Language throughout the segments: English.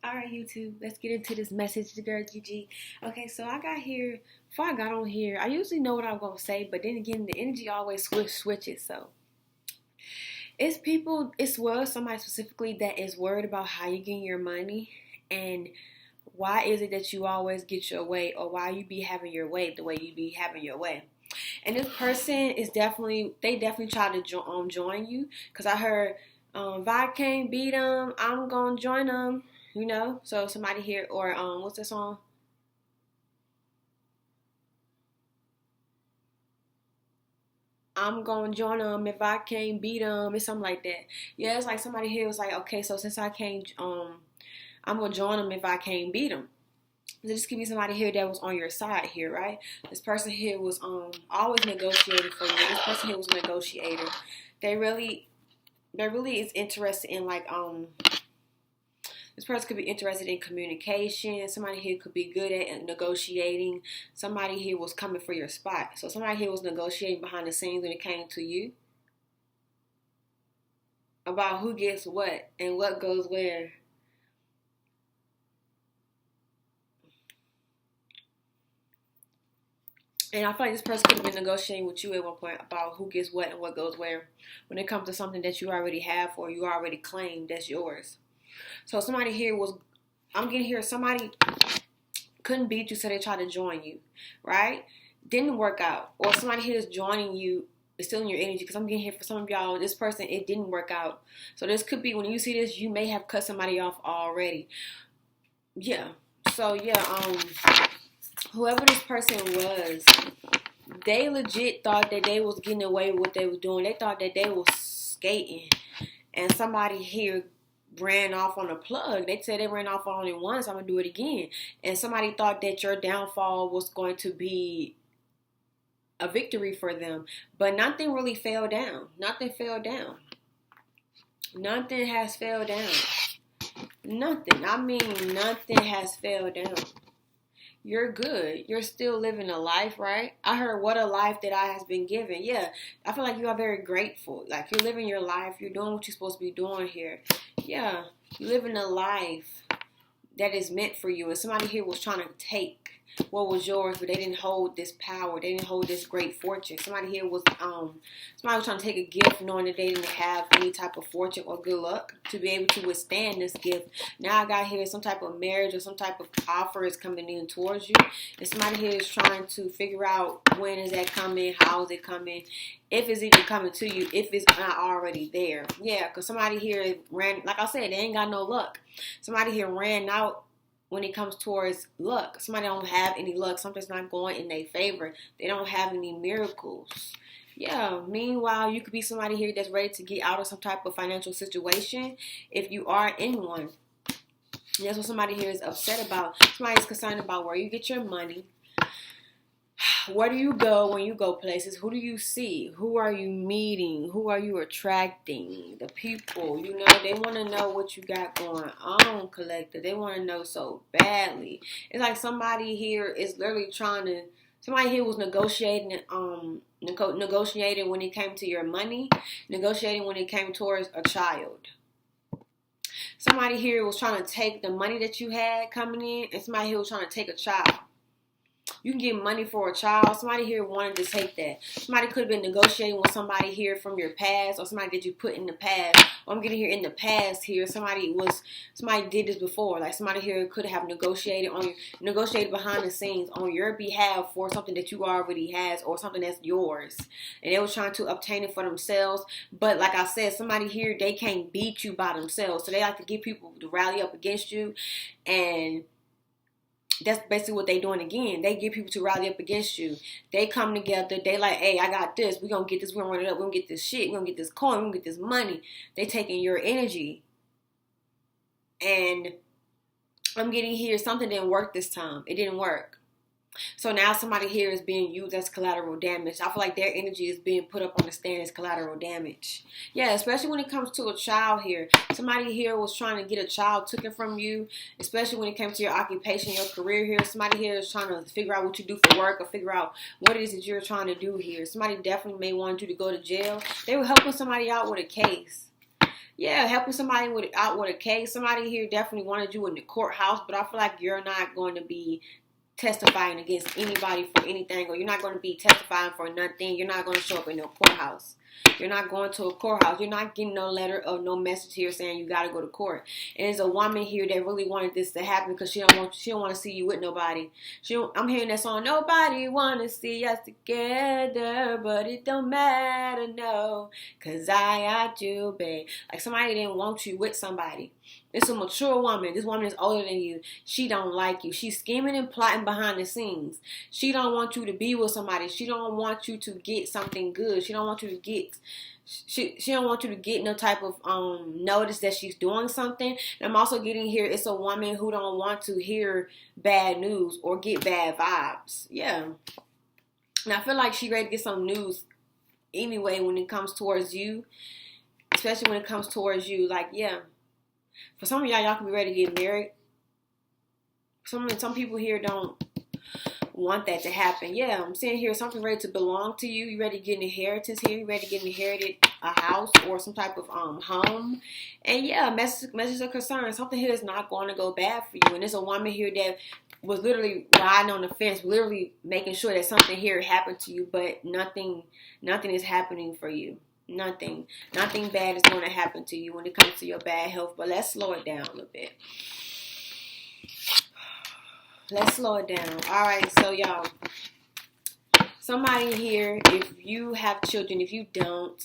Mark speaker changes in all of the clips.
Speaker 1: All right, YouTube, let's get into this message, the girl Gigi. Okay, so I got here, before I got on here, I usually know what I'm going to say, but then again, the energy always switches. So it's people, somebody specifically that is worried about how you getting your money and why is it that you always get your way, or why you be having your way the way you be having your way. And this person is they definitely try to join you, because I heard, if I can't beat them, I'm going to join them. So somebody here, or what's the song? I'm gonna join them if I can't beat them. It's something like that. Yeah, it's like somebody here was like, okay, so since I can't, I'm gonna join them if I can't beat them. This could be somebody here that was on your side here, right? This person here was always negotiating for you. This person here was a negotiator. They really is interested in this person could be interested in communication. Somebody here could be good at negotiating. Somebody here was coming for your spot. So somebody here was negotiating behind the scenes when it came to you about who gets what and what goes where. And I feel like this person could have been negotiating with you at one point about who gets what and what goes where when it comes to something that you already have or you already claimed that's yours. So somebody here I'm getting here, somebody couldn't beat you, so they tried to join you, right? Didn't work out. Or somebody here is joining you, is stealing your energy, because I'm getting here for some of y'all, this person, it didn't work out. So this could be, when you see this, you may have cut somebody off already. Yeah. So yeah, whoever this person was, they legit thought that they was getting away with what they was doing. They thought that they was skating. And somebody here ran off on a plug. They said they ran off on it once, I'm going to do it again. And somebody thought that your downfall was going to be a victory for them. But nothing really fell down. Nothing fell down. Nothing has fell down. Nothing. I mean, nothing has fell down. You're good. You're still living a life, right? I heard what a life that I has been given. Yeah, I feel like you are very grateful. Like, you're living your life. You're doing what you're supposed to be doing here. Yeah, you're living a life that is meant for you. And somebody here was trying to take what was yours, but they didn't hold this power. They didn't hold this great fortune. Somebody here was somebody was trying to take a gift knowing that they didn't have any type of fortune or good luck to be able to withstand this gift. Now I got here some type of marriage or some type of offer is coming in towards you. And somebody here is trying to figure out when is that coming, how is it coming, if it's even coming to you, if it's not already there. Yeah, because somebody here ran, like I said, they ain't got no luck. Somebody here ran out when it comes towards luck. Somebody don't have any luck. Something's not going in their favor. They don't have any miracles. Yeah, meanwhile, you could be somebody here that's ready to get out of some type of financial situation if you are in one. And that's what somebody here is upset about. Somebody's concerned about where you get your money. Where do you go when you go places? Who do you see? Who are you meeting? Who are you attracting? The people, they want to know what you got going on, collector. They want to know so badly. It's like somebody here is literally somebody here was negotiating when it came to your money, negotiating when it came towards a child. Somebody here was trying to take the money that you had coming in, and somebody here was trying to take a child. You can get money for a child. Somebody here wanted to take that. Somebody could have been negotiating with somebody here from your past, or somebody that you put in the past. Or I'm getting here in the past here. Somebody did this before. Like, somebody here could have negotiated behind the scenes on your behalf for something that you already has, or something that's yours. And they were trying to obtain it for themselves. But like I said, somebody here, they can't beat you by themselves. So they like to get people to rally up against you, and that's basically what they doing again. They get people to rally up against you. They come together. They like, hey, I got this. We're going to get this. We're going to run it up. We're going to get this shit. We're going to get this coin. We're going to get this money. They taking your energy. And I'm getting here, something didn't work this time. It didn't work. So now somebody here is being used as collateral damage. I feel like their energy is being put up on the stand as collateral damage. Yeah, especially when it comes to a child here. Somebody here was trying to get a child taken from you, especially when it came to your occupation, your career here. Somebody here is trying to figure out what you do for work, or figure out what it is that you're trying to do here. Somebody definitely may want you to go to jail. They were helping somebody out with a case. yeah, helping somebody out with a case. Somebody here definitely wanted you in the courthouse, but I feel like you're not going to be testifying against anybody for anything, or you're not going to be testifying for nothing. You're not going to show up in no courthouse. You're not going to a courthouse. You're not getting no letter or no message here saying you got to go to court. And there's a woman here that really wanted this to happen because she don't want to see you with nobody. I'm hearing that song. Nobody want to see us together, but it don't matter, no, cause I do, babe. Like somebody didn't want you with somebody. It's a mature woman. This woman is older than you. She don't like you. She's scheming and plotting behind the scenes. She don't want you to be with somebody. She don't want you to get something good. She don't want you to get. She don't want you to get no type of notice that she's doing something. And I'm also getting here. It's a woman who don't want to hear bad news or get bad vibes. Yeah. And I feel like she ready to get some news anyway when it comes towards you, especially when it comes towards you. Like, yeah. For some of y'all can be ready to get married. Some people here don't want that to happen. Yeah, I'm saying here something ready to belong to you. You ready to get an inheritance here. You ready to get inherited a house or some type of home. And yeah, messages of concern. Something here is not going to go bad for you. And there's a woman here that was literally riding on the fence, literally making sure that something here happened to you, but nothing is happening for you. Nothing bad is going to happen to you when it comes to your bad health. But let's slow it down a little bit. Let's slow it down. All right, so y'all, somebody here, if you have children, if you don't,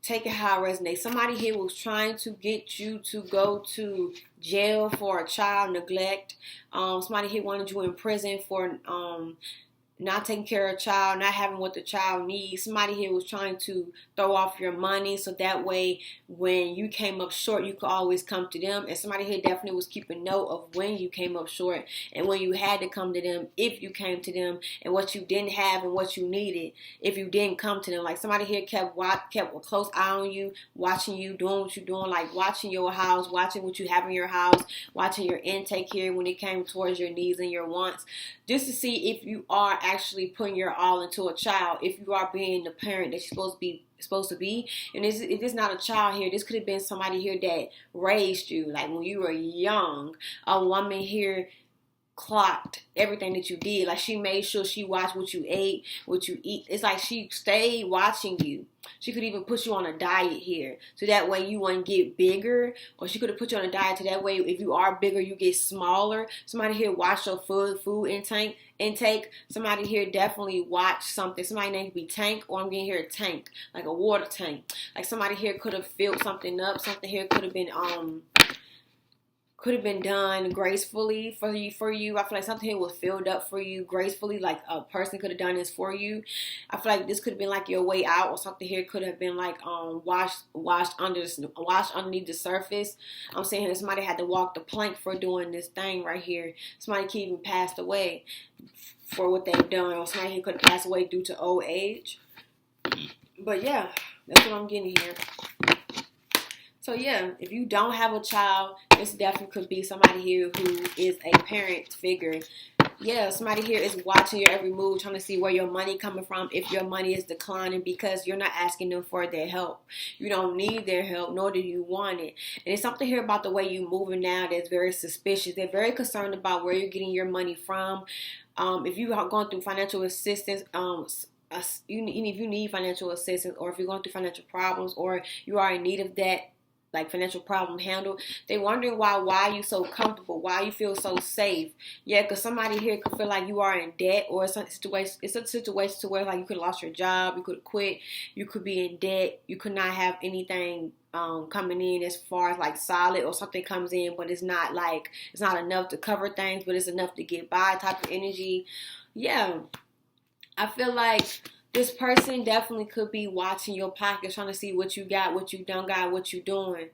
Speaker 1: take it how it resonates. Somebody here was trying to get you to go to jail for a child neglect. Somebody here wanted you in prison for not taking care of a child, not having what the child needs. Somebody here was trying to throw off your money so that way when you came up short, you could always come to them. And somebody here definitely was keeping note of when you came up short and when you had to come to them, if you came to them, and what you didn't have and what you needed if you didn't come to them. Like somebody here kept a close eye on you, watching you, doing what you're doing, like watching your house, watching what you have in your house, watching your intake here when it came towards your needs and your wants, just to see if you are actually putting your all into a child, if you are being the parent that you're supposed to be. And if it's not a child here, this could have been somebody here that raised you, like when you were young. A woman here clocked everything that you did. Like she made sure she watched what you ate, what you eat. It's like she stayed watching you. She could even put you on a diet here, so that way you wouldn't get bigger. Or she could have put you on a diet so that way if you are bigger, you get smaller. Somebody here watch your food intake. Somebody here definitely watch something. Somebody named to be Tank, or I'm getting here a tank, like a water tank. Like somebody here could have filled something up. Something here could have been done gracefully for you. I feel like something here was filled up for you gracefully, like a person could have done this for you. I feel like this could have been like your way out, or something here could have been like washed underneath the surface. I'm saying here somebody had to walk the plank for doing this thing right here. Somebody could even passed away for what they've done, or somebody here could have passed away due to old age. But yeah, that's what I'm getting here. So yeah, if you don't have a child, this definitely could be somebody here who is a parent figure. Yeah, somebody here is watching your every move, trying to see where your money coming from, if your money is declining, because you're not asking them for their help. You don't need their help, nor do you want it. And it's something here about the way you're moving now that's very suspicious. They're very concerned about where you're getting your money from. If you are going through financial assistance, if you need financial assistance, or if you're going through financial problems, or you are in need of that, like financial problem handled, they wondering why you so comfortable, why you feel so safe. Yeah, because somebody here could feel like you are in debt, or it's a situation to where like you could have lost your job, you could have quit, you could be in debt, you could not have anything coming in as far as like solid, or something comes in but it's not enough to cover things, but it's enough to get by type of energy. Yeah, I feel like this person definitely could be watching your pockets, trying to see what you got, what you don't got, what you doing.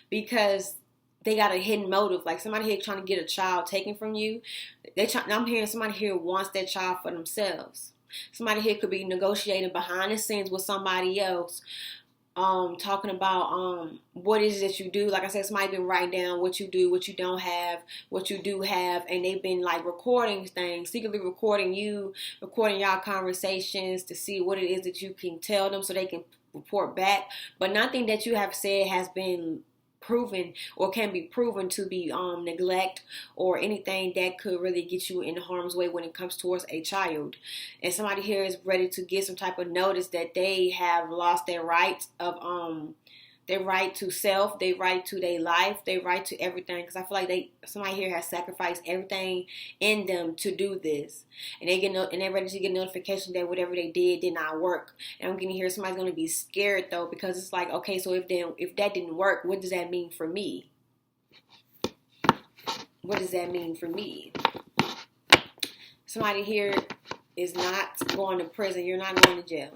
Speaker 1: Because they got a hidden motive. Like somebody here trying to get a child taken from you. I'm hearing somebody here wants that child for themselves. Somebody here could be negotiating behind the scenes with somebody else. Talking about what is it that you do. Like I said, somebody been writing down what you do, what you don't have, what you do have, and they've been like recording things, secretly recording you, recording y'all conversations to see what it is that you can tell them, so they can report back, but nothing that you have said has been proven or can be proven to be neglect or anything that could really get you in harm's way when it comes towards a child. And somebody here is ready to get some type of notice that they have lost their rights of their right to self, their right to their life, their right to everything. Because I feel like somebody here has sacrificed everything in them to do this, and they're ready to get notification that whatever they did not work. And I'm getting here somebody's gonna be scared though, because it's like, okay, so if that didn't work, what does that mean for me? What does that mean for me? Somebody here is not going to prison. You're not going to jail.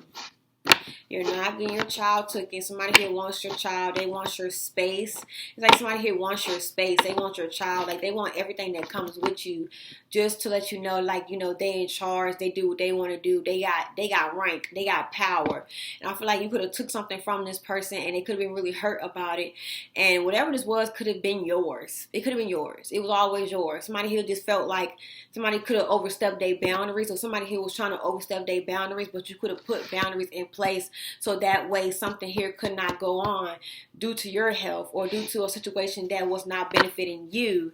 Speaker 1: You're not getting your child taken. Somebody here wants your child. They want your space. It's like somebody here wants your space. They want your child. Like, they want everything that comes with you, just to let you know, like, you know, they in charge. They do what they want to do. They got rank. They got power. And I feel like you could have took something from this person, and they could have been really hurt about it. And whatever this was could have been yours. It could have been yours. It was always yours. Somebody here just felt like somebody could have overstepped their boundaries, or somebody here was trying to overstep their boundaries, but you could have put boundaries in place so that way something here could not go on due to your health or due to a situation that was not benefiting you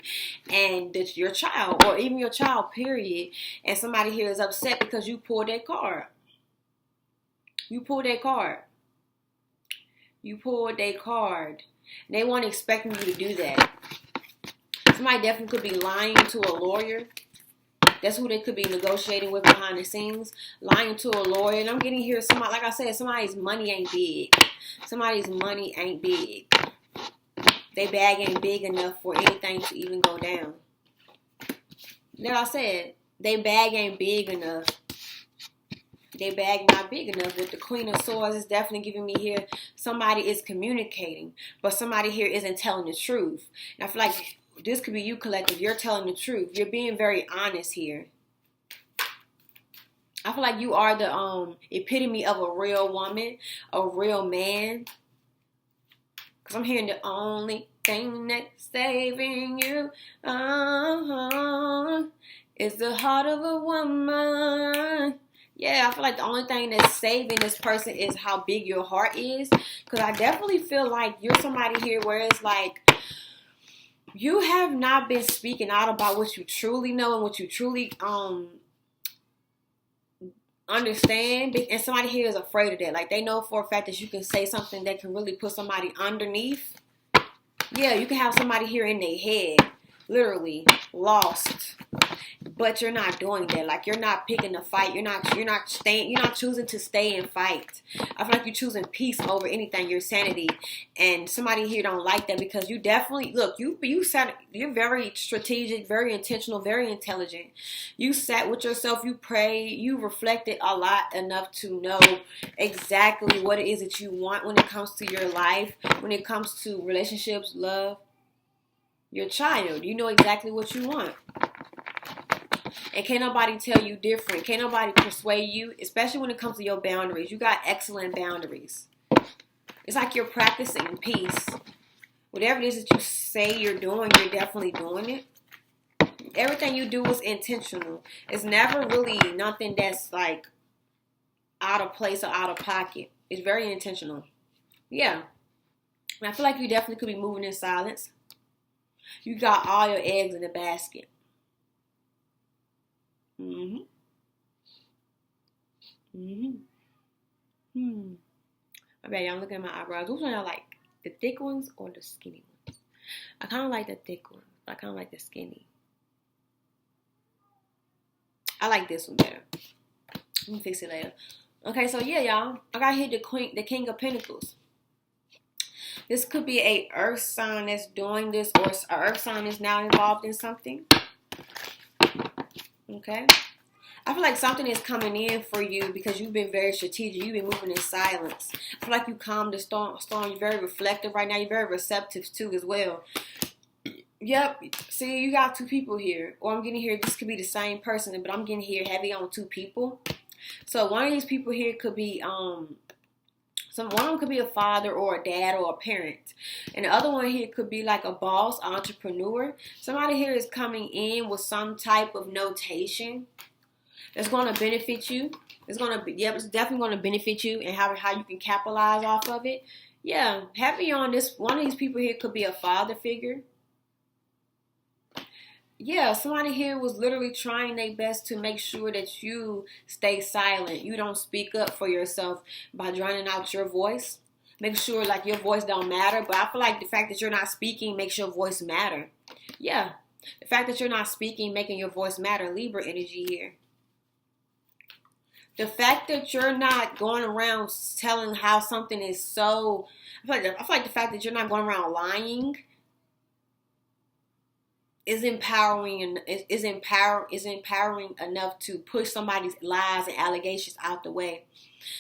Speaker 1: and your child, or even your child, period. And somebody here is upset because you pulled that card. You pulled that card. You pulled that card. And they weren't expecting you to do that. Somebody definitely could be lying to a lawyer. That's who they could be negotiating with behind the scenes, lying to a lawyer. And I'm getting here, somebody, like I said, somebody's money ain't big. Somebody's money ain't big. They bag ain't big enough for anything to even go down. Like I said, they bag ain't big enough. They bag not big enough. With the Queen of Swords, is definitely giving me here, somebody is communicating, but somebody here isn't telling the truth. And I feel like this could be you, collective. You're telling the truth. You're being very honest here. I feel like you are the epitome of a real woman, a real man. Because I'm hearing the only thing that's saving you is the heart of a woman. Yeah, I feel like the only thing that's saving this person is how big your heart is. Because I definitely feel like you're somebody here where it's like, you have not been speaking out about what you truly know and what you truly understand. And somebody here is afraid of that. Like, they know for a fact that you can say something that can really put somebody underneath. Yeah, you can have somebody here in their head, literally lost. But you're not doing that. Like, you're not picking a fight. You're not choosing to stay and fight. I feel like you're choosing peace over anything, your sanity. And somebody here don't like that, because you definitely, look, you're very strategic, very intentional, very intelligent. You sat with yourself, you prayed, you reflected a lot enough to know exactly what it is that you want when it comes to your life, when it comes to relationships, love, your child. You know exactly what you want. And can't nobody tell you different. Can't nobody persuade you, especially when it comes to your boundaries. You got excellent boundaries. It's like you're practicing peace. Whatever it is that you say you're doing, you're definitely doing it. Everything you do is intentional. It's never really nothing that's like out of place or out of pocket. It's very intentional. Yeah. And I feel like you definitely could be moving in silence. You got all your eggs in the basket. I bet y'all looking at my eyebrows. Which one y'all like? The thick ones or the skinny ones? I kind of like the thick ones. I kind of like the skinny. I like this one better. Let me fix it later. Okay, so yeah, y'all. I got here the King of Pentacles. This could be a earth sign that's doing this, or an earth sign is now involved in something. Okay. I feel like something is coming in for you because you've been very strategic. You've been moving in silence. I feel like you calmed the storm. You're very reflective right now. You're very receptive too as well. Yep. See, you got two people here. Or I'm getting here, this could be the same person, but I'm getting here heavy on two people. So one of these people here could be one of them could be a father or a dad or a parent. And the other one here could be like a boss, entrepreneur. Somebody here is coming in with some type of notation. That's going to benefit you. It's definitely going to benefit you, and how you can capitalize off of it. Yeah, happy on this. One of these people here could be a father figure. Yeah, somebody here was literally trying their best to make sure that you stay silent. You don't speak up for yourself by drowning out your voice. Make sure like your voice don't matter. But I feel like the fact that you're not speaking makes your voice matter. Yeah, the fact that you're not speaking making your voice matter. Libra energy here. The fact that you're not going around telling how something is so, I feel like the fact that you're not going around lying is empowering, and is empowering enough to push somebody's lies and allegations out the way.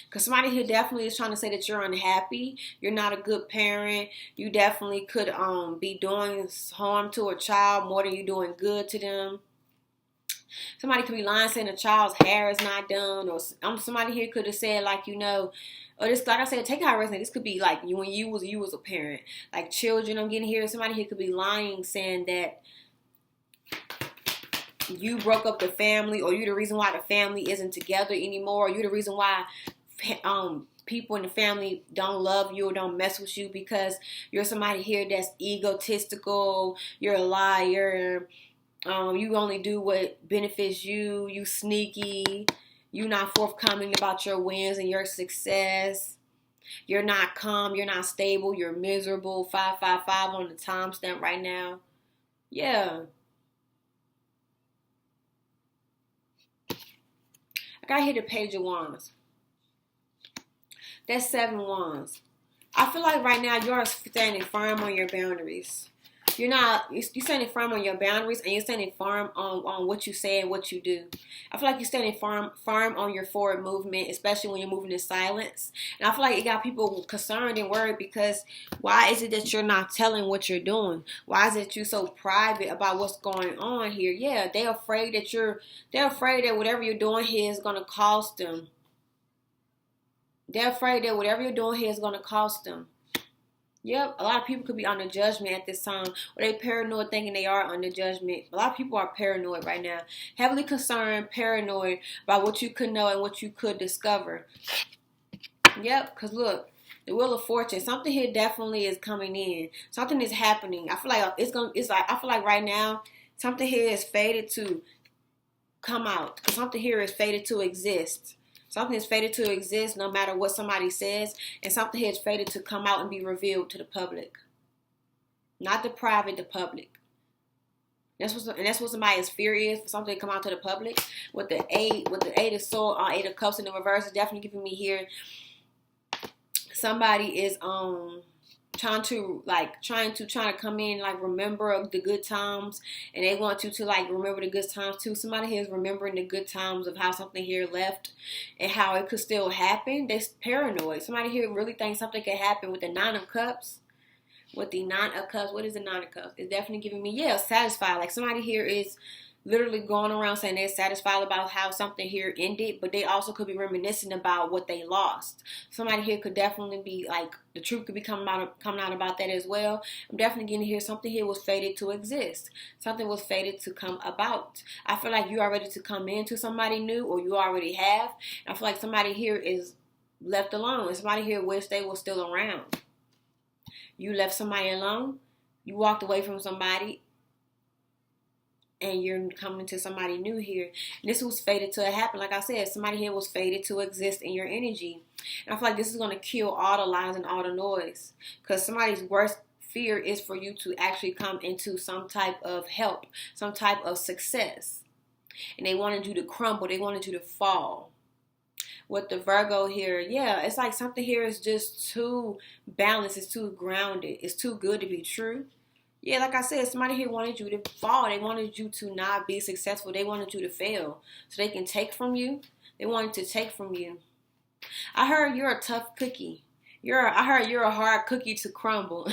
Speaker 1: Because somebody here definitely is trying to say that you're unhappy, you're not a good parent, you definitely could be doing harm to a child more than you're doing good to them. Somebody could be lying saying a child's hair is not done, or somebody here could have said like, or this, like I said, take out resonate. This could be like when you was a parent, like children. I'm getting here. Somebody here could be lying, saying that you broke up the family, or you're the reason why the family isn't together anymore, or you're the reason why people in the family don't love you or don't mess with you, because you're somebody here that's egotistical, you're a liar, you only do what benefits you, you sneaky, you're not forthcoming about your wins and your success, you're not calm, you're not stable, you're miserable. 555 on the timestamp right now. Yeah. I got here the Page of Wands. That's 7 Wands. I feel like right now you're standing firm on your boundaries. You're standing firm on your boundaries, and you're standing firm on what you say and what you do. I feel like you're standing firm on your forward movement, especially when you're moving in silence. And I feel like it got people concerned and worried, because why is it that you're not telling what you're doing? Why is it you so private about what's going on here? Yeah, they're afraid that whatever you're doing here is going to cost them. They're afraid that whatever you're doing here is going to cost them. Yep, a lot of people could be under judgment at this time, or they paranoid thinking they are under judgment. A lot of people are paranoid right now. Heavily concerned, paranoid about what you could know and what you could discover. Yep, because look, the Wheel of Fortune, something here definitely is coming in. Something is happening. I feel like right now, something here is fated to come out. Something here is fated to exist. Something is fated to exist no matter what somebody says, and something here is fated to come out and be revealed to the public. Not the private, the public. That's what somebody's fear is, for something to come out to the public. With the Eight of Swords, Eight of Cups in the reverse, is definitely giving me here. Somebody is trying to come in, like, remember the good times, and they want you to like remember the good times too. Somebody here is remembering the good times of how something here left and how it could still happen. They're paranoid. Somebody here really thinks something could happen with the Nine of Cups. With the Nine of Cups, what is the Nine of Cups? It's definitely giving me, satisfied. Like somebody here is literally going around saying they're satisfied about how something here ended, but they also could be reminiscing about what they lost. Somebody here could definitely be like, the truth could be coming out about that as well. I'm definitely getting here, something here was fated to exist. Something was fated to come about. I feel like you are ready to come into somebody new, or you already have. I feel like somebody here is left alone, and somebody here wish they were still around. You left somebody alone. You walked away from somebody, and you're coming to somebody new here. And this was fated to happen. Like I said, somebody here was fated to exist in your energy. And I feel like this is going to kill all the lies and all the noise. Because somebody's worst fear is for you to actually come into some type of help, some type of success. And they wanted you to crumble. They wanted you to fall. With the Virgo here, it's like something here is just too balanced. It's too grounded. It's too good to be true. Yeah, like I said, somebody here wanted you to fall. They wanted you to not be successful. They wanted you to fail so they can take from you. They wanted to take from you. I heard you're a tough cookie. I heard you're a hard cookie to crumble.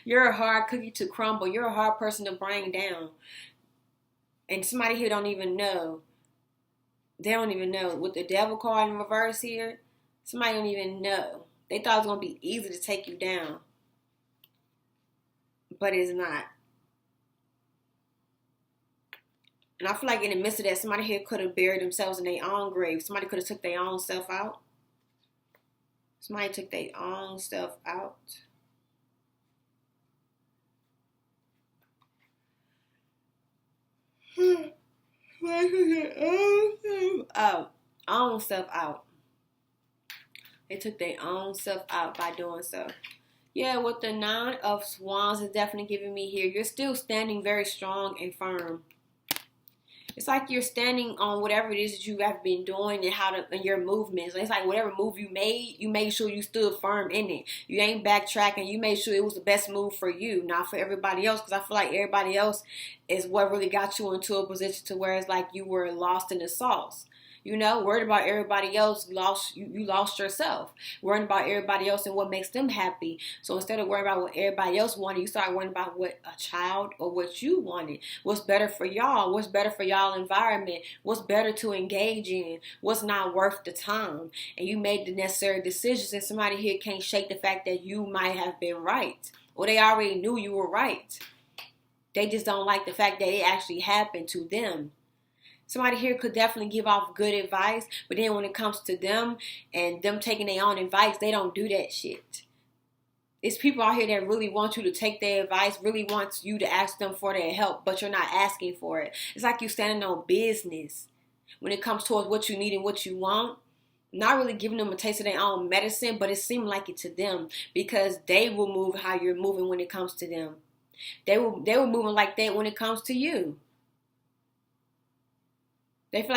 Speaker 1: You're a hard cookie to crumble. You're a hard person to bring down. And somebody here don't even know. They don't even know. With the Devil card in reverse here, somebody don't even know. They thought it was going to be easy to take you down. But it's not. And I feel like in the midst of that, somebody here could have buried themselves in their own grave. Somebody could have took their own self out. Somebody took their own self out. Own self out. They took their own self out by doing so. Yeah, with the Nine of Wands is definitely giving me here. You're still standing very strong and firm. It's like you're standing on whatever it is that you have been doing and your movements. It's like whatever move you made sure you stood firm in it. You ain't backtracking. You made sure it was the best move for you, not for everybody else. Because I feel like everybody else is what really got you into a position to where it's like you were lost in the sauce. You know, worried about everybody else, you lost yourself. Worrying about everybody else and what makes them happy. So instead of worrying about what everybody else wanted, you start worrying about what a child or what you wanted. What's better for y'all? What's better for y'all environment? What's better to engage in? What's not worth the time? And you made the necessary decisions, and somebody here can't shake the fact that you might have been right. Or they already knew you were right. They just don't like the fact that it actually happened to them. Somebody here could definitely give off good advice, but then when it comes to them and them taking their own advice, they don't do that shit. It's people out here that really want you to take their advice, really want you to ask them for their help, but you're not asking for it. It's like you standing on business when it comes towards what you need and what you want. Not really giving them a taste of their own medicine, but it seemed like it to them because they will move how you're moving when it comes to them. They were moving like that when it comes to you. They feel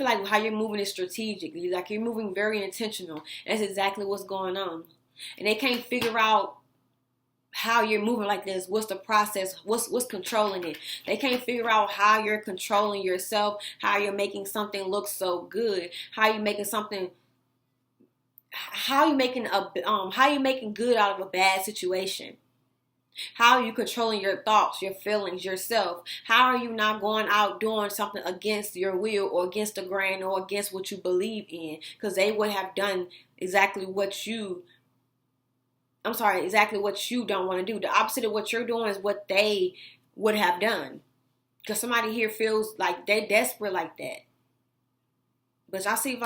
Speaker 1: like how you're moving is strategic. Like you're moving very intentional. That's exactly what's going on. And they can't figure out how you're moving like this. What's the process? What's controlling it? They can't figure out how you're controlling yourself, how you're making something look so good, how you making good out of a bad situation. How are you controlling your thoughts, your feelings, yourself? How are you not going out doing something against your will or against the grain or against what you believe in? Because they would have done exactly what you don't want to do. The opposite of what you're doing is what they would have done. Because somebody here feels like they're desperate like that. But I see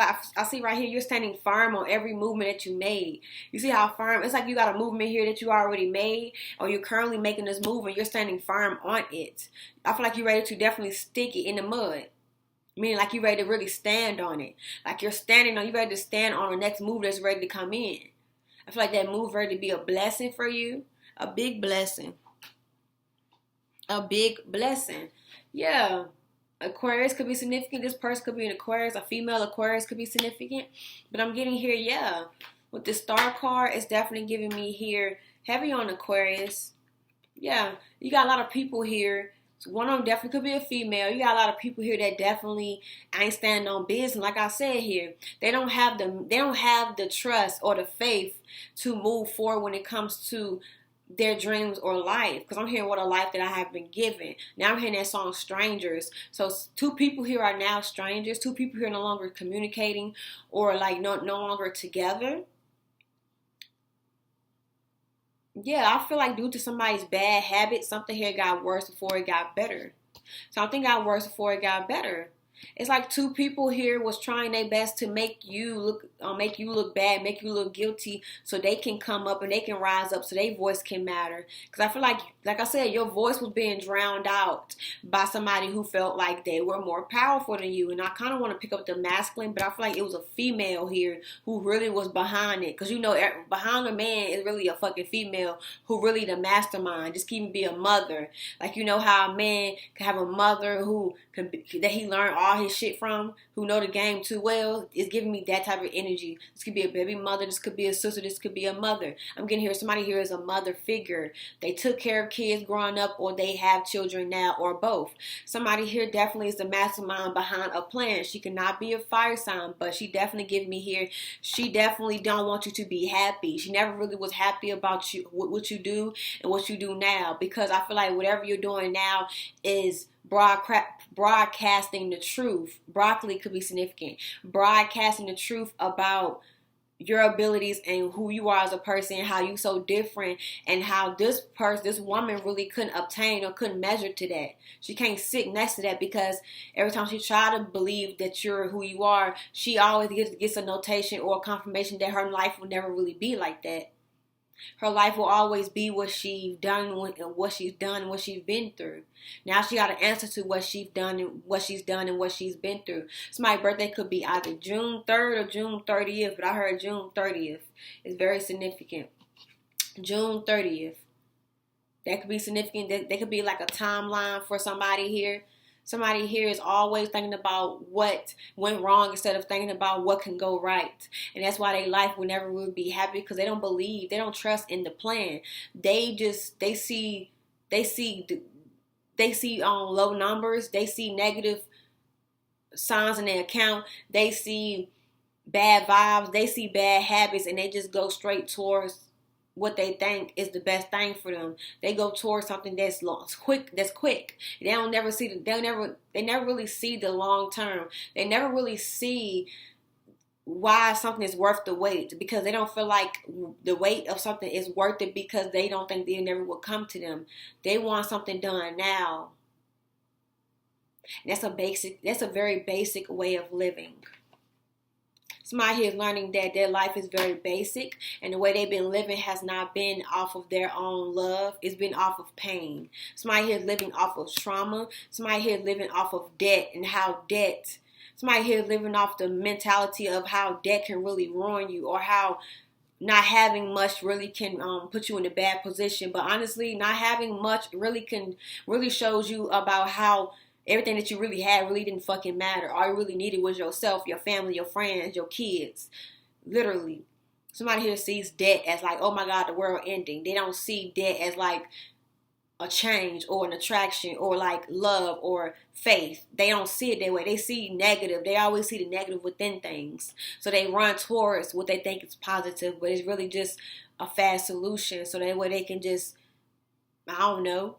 Speaker 1: right here, you're standing firm on every movement that you made. You see how firm? It's like you got a movement here that you already made, or you're currently making this move, and you're standing firm on it. I feel like you're ready to definitely stick it in the mud. Meaning like you're ready to really stand on it. Like you're ready to stand on the next move that's ready to come in. I feel like that move ready to be a blessing for you. A big blessing. A big blessing. Yeah. Aquarius could be significant. This person could be an Aquarius. A female Aquarius could be significant. But I'm getting here, yeah. With the Star card, it's definitely giving me here heavy on Aquarius. Yeah. You got a lot of people here. So one of them definitely could be a female. You got a lot of people here that definitely ain't standing on business. Like I said here, they don't have the trust or the faith to move forward when it comes to their dreams or life, because I'm hearing what a life that I have been given. Now I'm hearing that song Strangers. So two people here are now strangers. Two people here no longer communicating or like no longer together. Yeah, I feel like due to somebody's bad habits, something here got worse before it got better. Something got worse before it got better. It's like two people here was trying their best to make you look bad, make you look guilty, so they can come up and they can rise up, so their voice can matter. Because I feel like I said, your voice was being drowned out by somebody who felt like they were more powerful than you. And I kind of want to pick up the masculine, but I feel like it was a female here who really was behind it. Because behind a man is really a fucking female who really the mastermind. Just keep be a mother. Like how a man can have a mother that he learned all his shit from, who know the game too well. Is giving me that type of energy. This could be a baby mother, this could be a sister, this could be a mother. I'm getting here, somebody here is a mother figure. They took care of kids growing up, or they have children now, or both. Somebody here definitely is the mastermind behind a plan. She cannot be a fire sign, but she definitely give me here, she definitely don't want you to be happy. She never really was happy about you, what you do and what you do now, because I feel like whatever you're doing now is broadcasting the truth. Broccoli could be significant. Broadcasting the truth about your abilities and who you are as a person, how you so different, and how this woman really couldn't obtain or couldn't measure to that. She can't sit next to that because every time she try to believe that you're who you are, she always gets a notation or a confirmation that her life will never really be like that. Her life will always be what she's done, and what she's been through. Now she got to answer to what she's done and what she's been through. Somebody's birthday could be either June 3rd or June 30th, but I heard June 30th is very significant. June 30th. That could be significant. That could be like a timeline for somebody here. Somebody here is always thinking about what went wrong instead of thinking about what can go right. And that's why their life will never really be happy, because they don't believe, they don't trust in the plan. They see low numbers. They see negative signs in their account. They see bad vibes. They see bad habits, and they just go straight towards what they think is the best thing for them. They go towards something that's quick. They never really see the long term. They never really see why something is worth the wait, because they don't feel like the weight of something is worth it, because they don't think they never will come to them. They want something done now. That's a very basic way of living. Somebody here is learning that their life is very basic, and the way they've been living has not been off of their own love. It's been off of pain. Somebody here is living off of trauma. Somebody here is living off of debt, and how debt. Somebody here is living off the mentality of how debt can really ruin you, or how not having much really can put you in a bad position. But honestly, not having much really shows you about how everything that you really had really didn't fucking matter. All you really needed was yourself, your family, your friends, your kids. Literally. Somebody here sees debt as like, oh my God, the world ending. They don't see debt as like a change or an attraction or like love or faith. They don't see it that way. They see negative. They always see the negative within things. So they run towards what they think is positive, but it's really just a fast solution. So that way they can just, I don't know,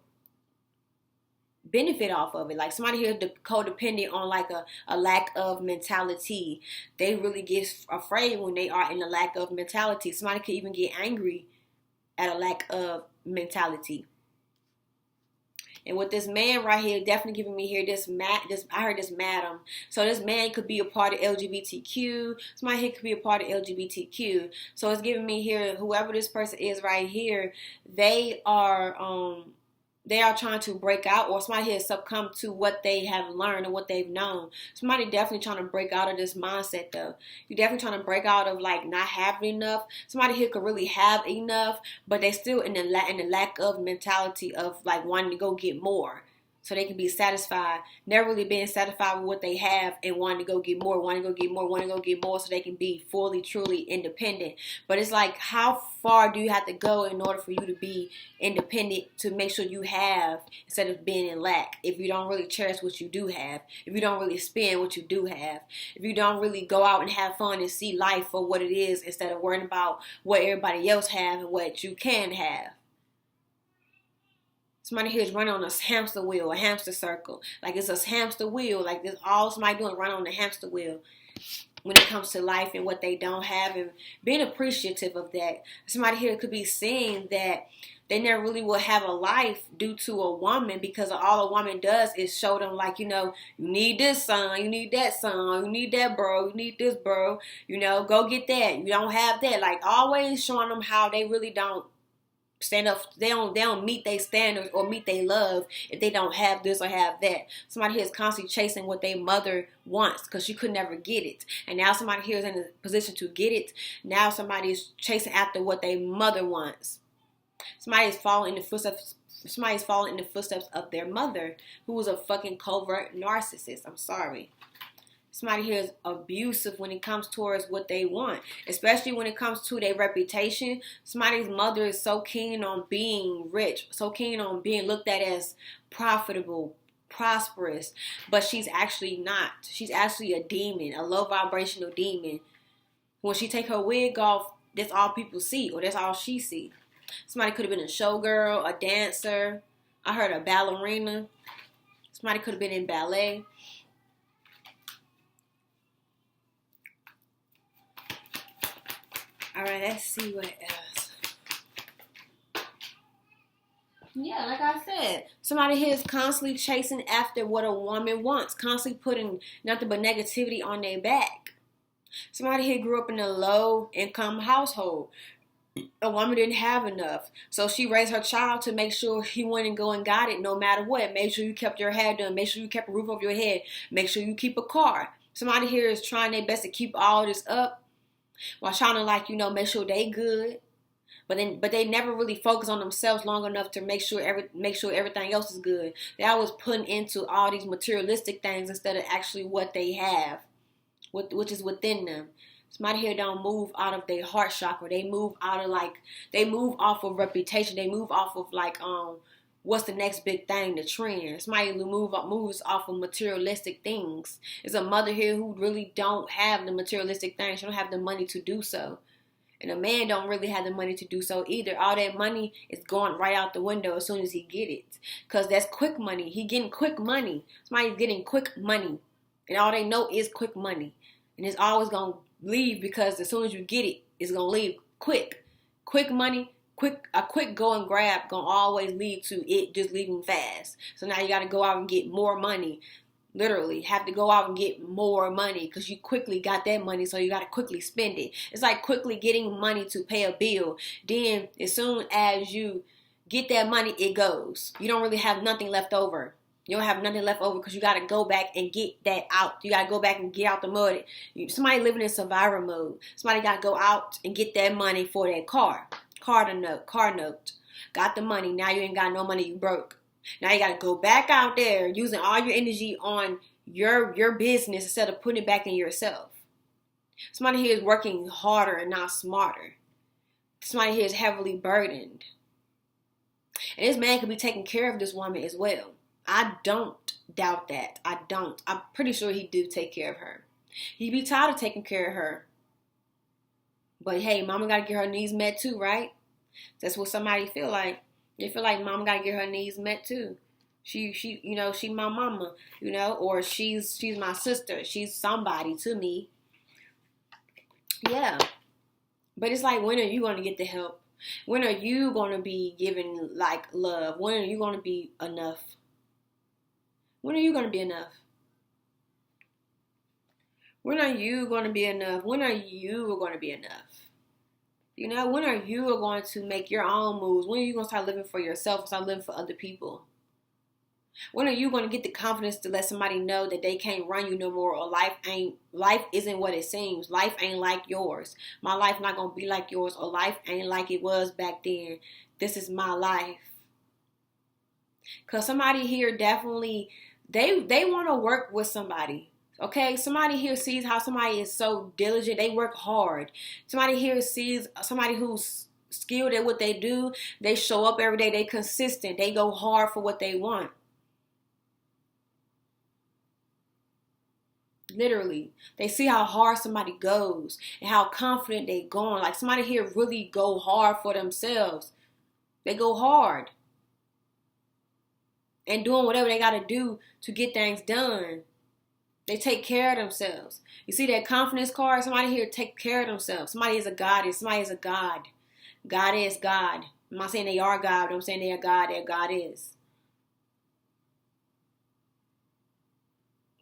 Speaker 1: benefit off of it. Like somebody here codependent on like a lack of mentality. They really get afraid when they are in a lack of mentality. Somebody could even get angry at a lack of mentality. And with this man right here, definitely giving me here I heard this madam. So this man could be a part of LGBTQ. Somebody here could be a part of LGBTQ. So it's giving me here, whoever this person is right here, they are trying to break out, or somebody has succumbed to what they have learned and what they've known. Somebody definitely trying to break out of this mindset though. You're definitely trying to break out of like not having enough. Somebody here could really have enough, but they still in the lack of mentality of like wanting to go get more. So they can be satisfied, never really being satisfied with what they have and wanting to go get more, so they can be fully, truly independent. But it's like, how far do you have to go in order for you to be independent, to make sure you have, instead of being in lack? If you don't really cherish what you do have, if you don't really spend what you do have, if you don't really go out and have fun and see life for what it is, instead of worrying about what everybody else have and what you can have. Somebody here is running on a hamster wheel, a hamster circle. Like it's a hamster wheel. Like this all somebody doing, run on the hamster wheel when it comes to life and what they don't have, and being appreciative of that. Somebody here could be seeing that they never really will have a life due to a woman, because all a woman does is show them like, you know, you need this son, you need that son, you need that bro, you need this bro, you know, go get that. You don't have that. Like always showing them how they really don't stand up. They don't meet their standards or meet their love if they don't have this or have that. Somebody here is constantly chasing what their mother wants because she could never get it, and now somebody here is in a position to get it. Now somebody is chasing after what their mother wants. Somebody is following in the footsteps. Somebody's following in the footsteps of their mother, who was a fucking covert narcissist. I'm sorry. Somebody here is abusive when it comes towards what they want, especially when it comes to their reputation. Somebody's mother is so keen on being rich, so keen on being looked at as profitable, prosperous, but she's actually not. She's actually a demon, a low vibrational demon. When she take her wig off, that's all people see, or that's all she see. Somebody could have been a showgirl, a dancer. I heard a ballerina. Somebody could have been in ballet. All right, let's see what else. Yeah, like I said, somebody here is constantly chasing after what a woman wants, constantly putting nothing but negativity on their back. Somebody here grew up in a low-income household. A woman didn't have enough, so she raised her child to make sure he went and go and got it no matter what. Make sure you kept your hair done. Make sure you kept a roof over your head. Make sure you keep a car. Somebody here is trying their best to keep all this up while trying to make sure they good. But they never really focus on themselves long enough to make sure everything else is good. They always putting into all these materialistic things instead of actually what they have, which is within them. Somebody here don't move out of their heart chakra. They move off of reputation. They move off of what's the next big thing, the trend. Somebody moves off of materialistic things. There's a mother here who really don't have the materialistic things. She don't have the money to do so. And a man don't really have the money to do so either. All that money is going right out the window as soon as he get it. Because that's quick money. He getting quick money. Somebody's getting quick money. And all they know is quick money. And it's always going to leave because as soon as you get it, it's going to leave quick. Quick money, a quick go and grab going to always lead to it just leaving fast. So now you got to go out and get more money. Literally have to go out and get more money because you quickly got that money, so you got to quickly spend it. It's like quickly getting money to pay a bill. Then as soon as you get that money, it goes. You don't really have nothing left over. You don't have nothing left over because you got to go back and get that out. You got to go back and get out the mud. Somebody living in survivor mode. Somebody got to go out and get that money for that car note. Got the money. Now you ain't got no money. You broke. Now you got to go back out there using all your energy on your business instead of putting it back in yourself. Somebody here is working harder and not smarter. Somebody here is heavily burdened. And this man could be taking care of this woman as well. I don't doubt that. I don't. I'm pretty sure he do take care of her. He'd be tired of taking care of her. But hey, mama got to get her needs met too, right? That's what somebody feel like. They feel like mama gotta get her needs met too. She my mama, or she's my sister. She's somebody to me. Yeah. But it's like, when are you gonna get the help? When are you gonna be given love? When are you gonna be enough? When are you gonna be enough? When are you gonna be enough? When are you gonna be enough? When are you going to make your own moves? When are you going to start living for yourself and start living for other people? When are you going to get the confidence to let somebody know that they can't run you no more, or life isn't what it seems. Life ain't like yours. My life not going to be like yours, or life ain't like it was back then. This is my life. Because somebody here definitely, they want to work with somebody. Okay, somebody here sees how somebody is so diligent. They work hard. Somebody here sees somebody who's skilled at what they do. They show up every day. They consistent. They go hard for what they want. Literally, they see how hard somebody goes and how confident they going. Like, somebody here really go hard for themselves. They go hard and doing whatever they got to do to get things done. They take care of themselves. You see that confidence card? Somebody here take care of themselves. Somebody is a goddess. Somebody is a god. God is God. I'm not saying they are God, but I'm saying they are God. Their God is.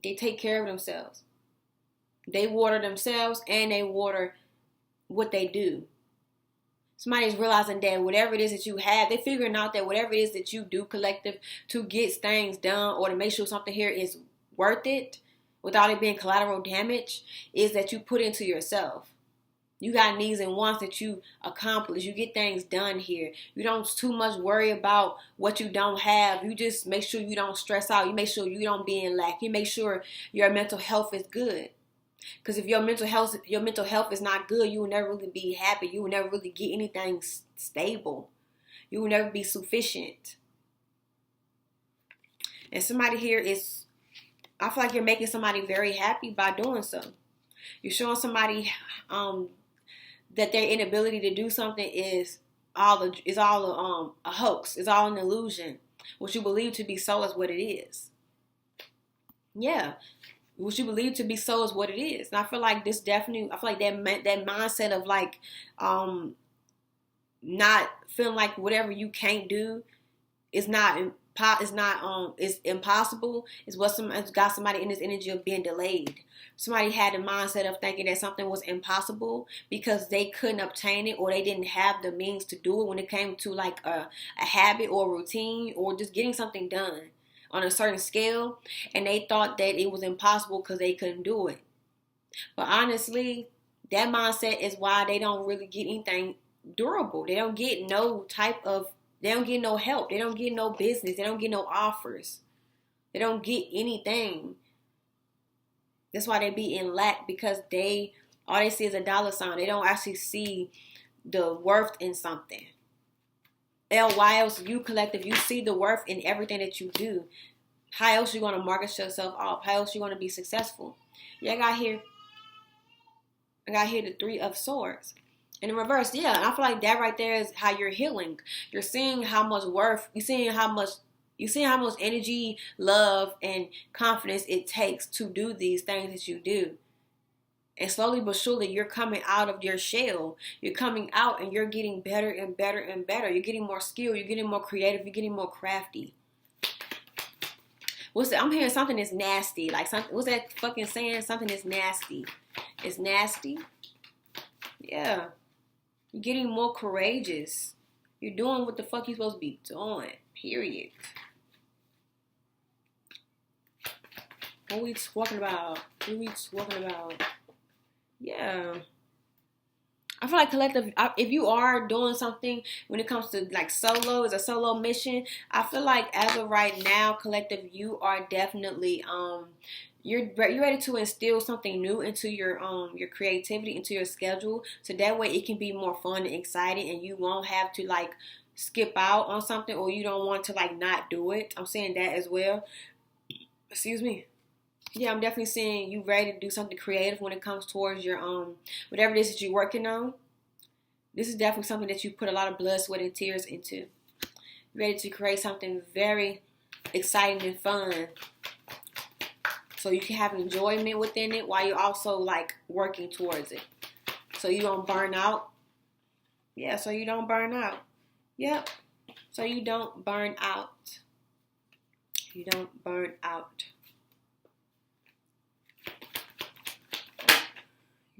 Speaker 1: They take care of themselves. They water themselves and they water what they do. Somebody's realizing that whatever it is that you have, they're figuring out that whatever it is that you do collective to get things done or to make sure something here is worth it, without it being collateral damage, is that you put into yourself. You got needs and wants that you accomplish. You get things done here. You don't too much worry about what you don't have. You just make sure you don't stress out. You make sure you don't be in lack. You make sure your mental health is good. Because if your mental health is not good, you will never really be happy. You will never really get anything stable. You will never be sufficient. And somebody here I feel like you're making somebody very happy by doing so. You're showing somebody that their inability to do something is all a hoax. It's all an illusion. What you believe to be so is what it is. Yeah. what you believe to be so is what it is. And I feel like this definitely, I feel like that mindset of like, not feeling like whatever you can't do is not is impossible is what it's got somebody in this energy of being delayed. Somebody had the mindset of thinking that something was impossible because they couldn't obtain it or they didn't have the means to do it when it came to like a habit or a routine or just getting something done on a certain scale, and they thought that it was impossible because they couldn't do it. But honestly, that mindset is why they don't really get anything durable. They don't get no they don't get no help. They don't get no business. They don't get no offers. They don't get anything. That's why they be in lack, because all they see is a dollar sign. They don't actually see the worth in something. Why else you collective, you see the worth in everything that you do. How else you going to market yourself off? How else you going to be successful? Yeah, I got here the Three of Swords. In the reverse, yeah, and I feel like that right there is how you're healing. You're seeing how much worth, you're seeing how much energy, love, and confidence it takes to do these things that you do. And slowly but surely, you're coming out of your shell. You're coming out and you're getting better and better and better. You're getting more skilled. You're getting more creative. You're getting more crafty. I'm hearing something that's nasty. Like, what's that fucking saying? Something that's nasty. It's nasty. Yeah. You're getting more courageous. You're doing what the fuck you're supposed to be doing. Period. What we talking about? Yeah. I feel like collective, if you are doing something when it comes to like solo, it's a solo mission, I feel like as of right now, collective, you are definitely, you're ready to instill something new into your creativity, into your schedule, so that way it can be more fun and exciting, and you won't have to like skip out on something, or you don't want to like not do it. I'm saying that as well. Excuse me. Yeah, I'm definitely seeing you ready to do something creative when it comes towards your whatever it is that you're working on. This is definitely something that you put a lot of blood, sweat, and tears into. Ready to create something very exciting and fun, so you can have enjoyment within it while you're also like working towards it, so you don't burn out. Yeah, so you don't burn out. Yep. So you don't burn out. You don't burn out.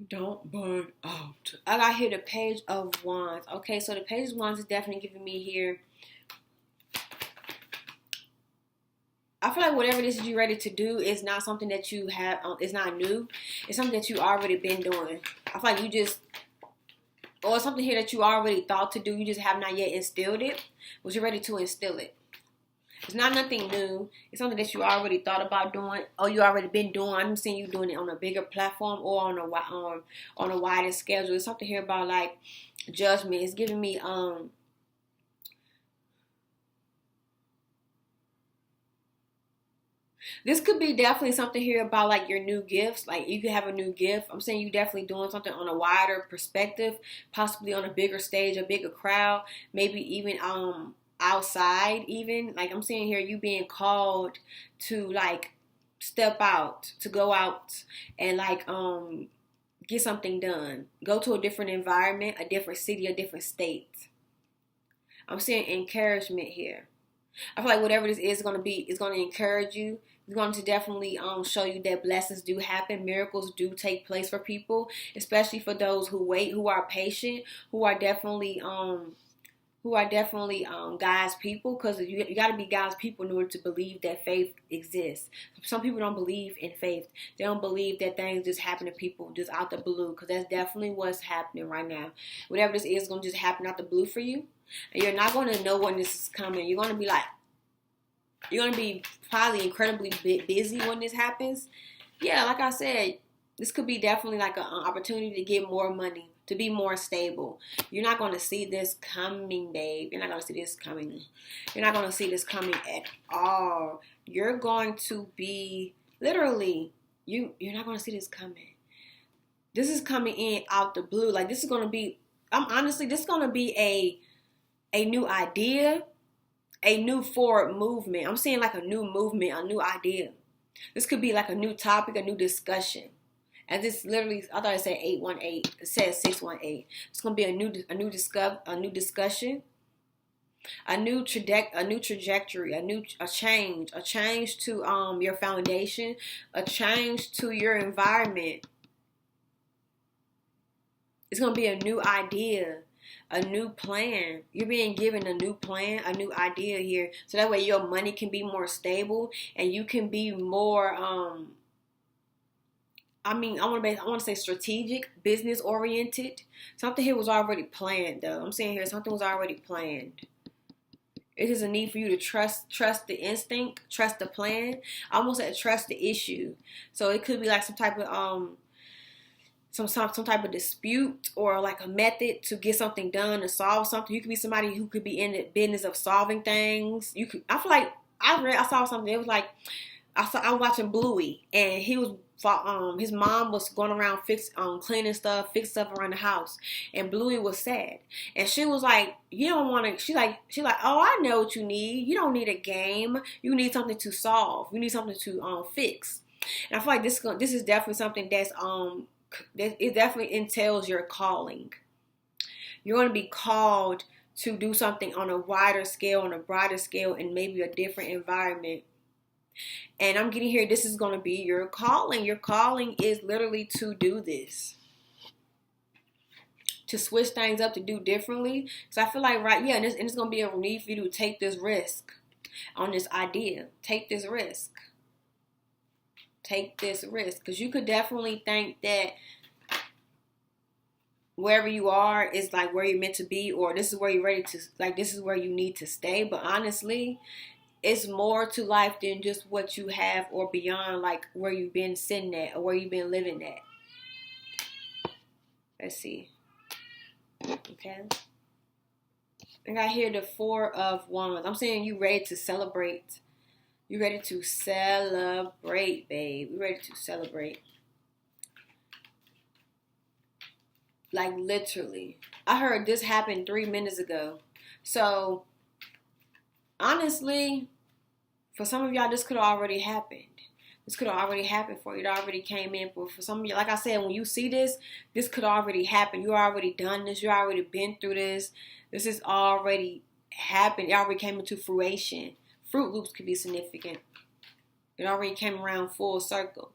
Speaker 1: Don't burn out. I got here the Page of Wands. Okay, so the Page of Wands is definitely giving me here. I feel like whatever this is you're ready to do is not something that you have. It's not new. It's something that you already been doing. I feel like or something here that you already thought to do. You just have not yet instilled it, but you're ready to instill it. It's not nothing new. It's something that you already thought about doing, or you already been doing. I'm seeing you doing it on a bigger platform or on a wider schedule. It's something here about like judgment. It's giving me this could be definitely something here about like your new gifts. Like you could have a new gift. I'm saying you definitely doing something on a wider perspective, possibly on a bigger stage, a bigger crowd, maybe even outside even. Like I'm seeing here you being called to like step out, to go out and like get something done. Go to a different environment, a different city, a different state. I'm seeing encouragement here. I feel like whatever this is going to be, it's going to encourage you. It's going to definitely show you that blessings do happen. Miracles do take place for people, especially for those who wait, who are patient, who are definitely God's people, because you got to be God's people in order to believe that faith exists. Some people don't believe in faith. They don't believe that things just happen to people just out the blue, because that's definitely what's happening right now. Whatever this is going to just happen out the blue for you, and you're not going to know when this is coming. You're going to be probably incredibly busy when this happens. Yeah, like I said, this could be definitely like an opportunity to get more money, to be more stable. You're not going to see this coming, babe. You're not going to see this coming. You're not going to see this coming at all. You're going to be, literally, you're not going to see this coming. This is coming in out the blue. Like, this is going to be, this is going to be a new idea, a new forward movement. I'm seeing like a new movement, a new idea.
Speaker 2: This could be like a new topic, a new discussion. And this literally, I thought it said 818. It says 618. It's gonna be a new discussion, a new trajectory, a change to your foundation, a change to your environment. It's gonna be a new idea, a new plan. You're being given a new plan, a new idea here, so that way your money can be more stable and you can be more I want to say strategic, business oriented. Something here was already planned, though. I'm saying here something was already planned. It is a need for you to trust the instinct, trust the plan. I almost said trust the issue. So it could be like some type of some type of dispute or like a method to get something done, to solve something. You could be somebody who could be in the business of solving things. I feel like I saw something. It was like I was watching Bluey, and he was his mom was going around cleaning stuff, fix stuff around the house, and Bluey was sad, and she was like, "You don't want to." She's like, "Oh, I know what you need. You don't need a game. You need something to solve. You need something to fix." And I feel like this is definitely something that it definitely entails your calling. You're going to be called to do something on a wider scale, on a brighter scale, and maybe a different environment. And I'm getting here, this is going to be your calling. Your calling is literally to do this, to switch things up, to do differently. So I feel like, and it's going to be a need for you to take this risk on this idea. Take this risk. Take this risk. Because you could definitely think that wherever you are is like where you're meant to be, or this is where you're ready to, like, this is where you need to stay. But honestly, it's more to life than just what you have or beyond, like where you've been sitting at or where you've been living at. Let's see. Okay. I got here the 4 of Wands. I'm saying you ready to celebrate. You ready to celebrate, babe. You ready to celebrate. Like literally. I heard this happened 3 minutes ago. So honestly, for some of y'all, this could have already happened. This could have already happened for you. It already came in. But for some of you, like I said, when you see this could already happen. You already done this. You already been through this. This has already happened. It already came into fruition. Fruit Loops could be significant. It already came around full circle.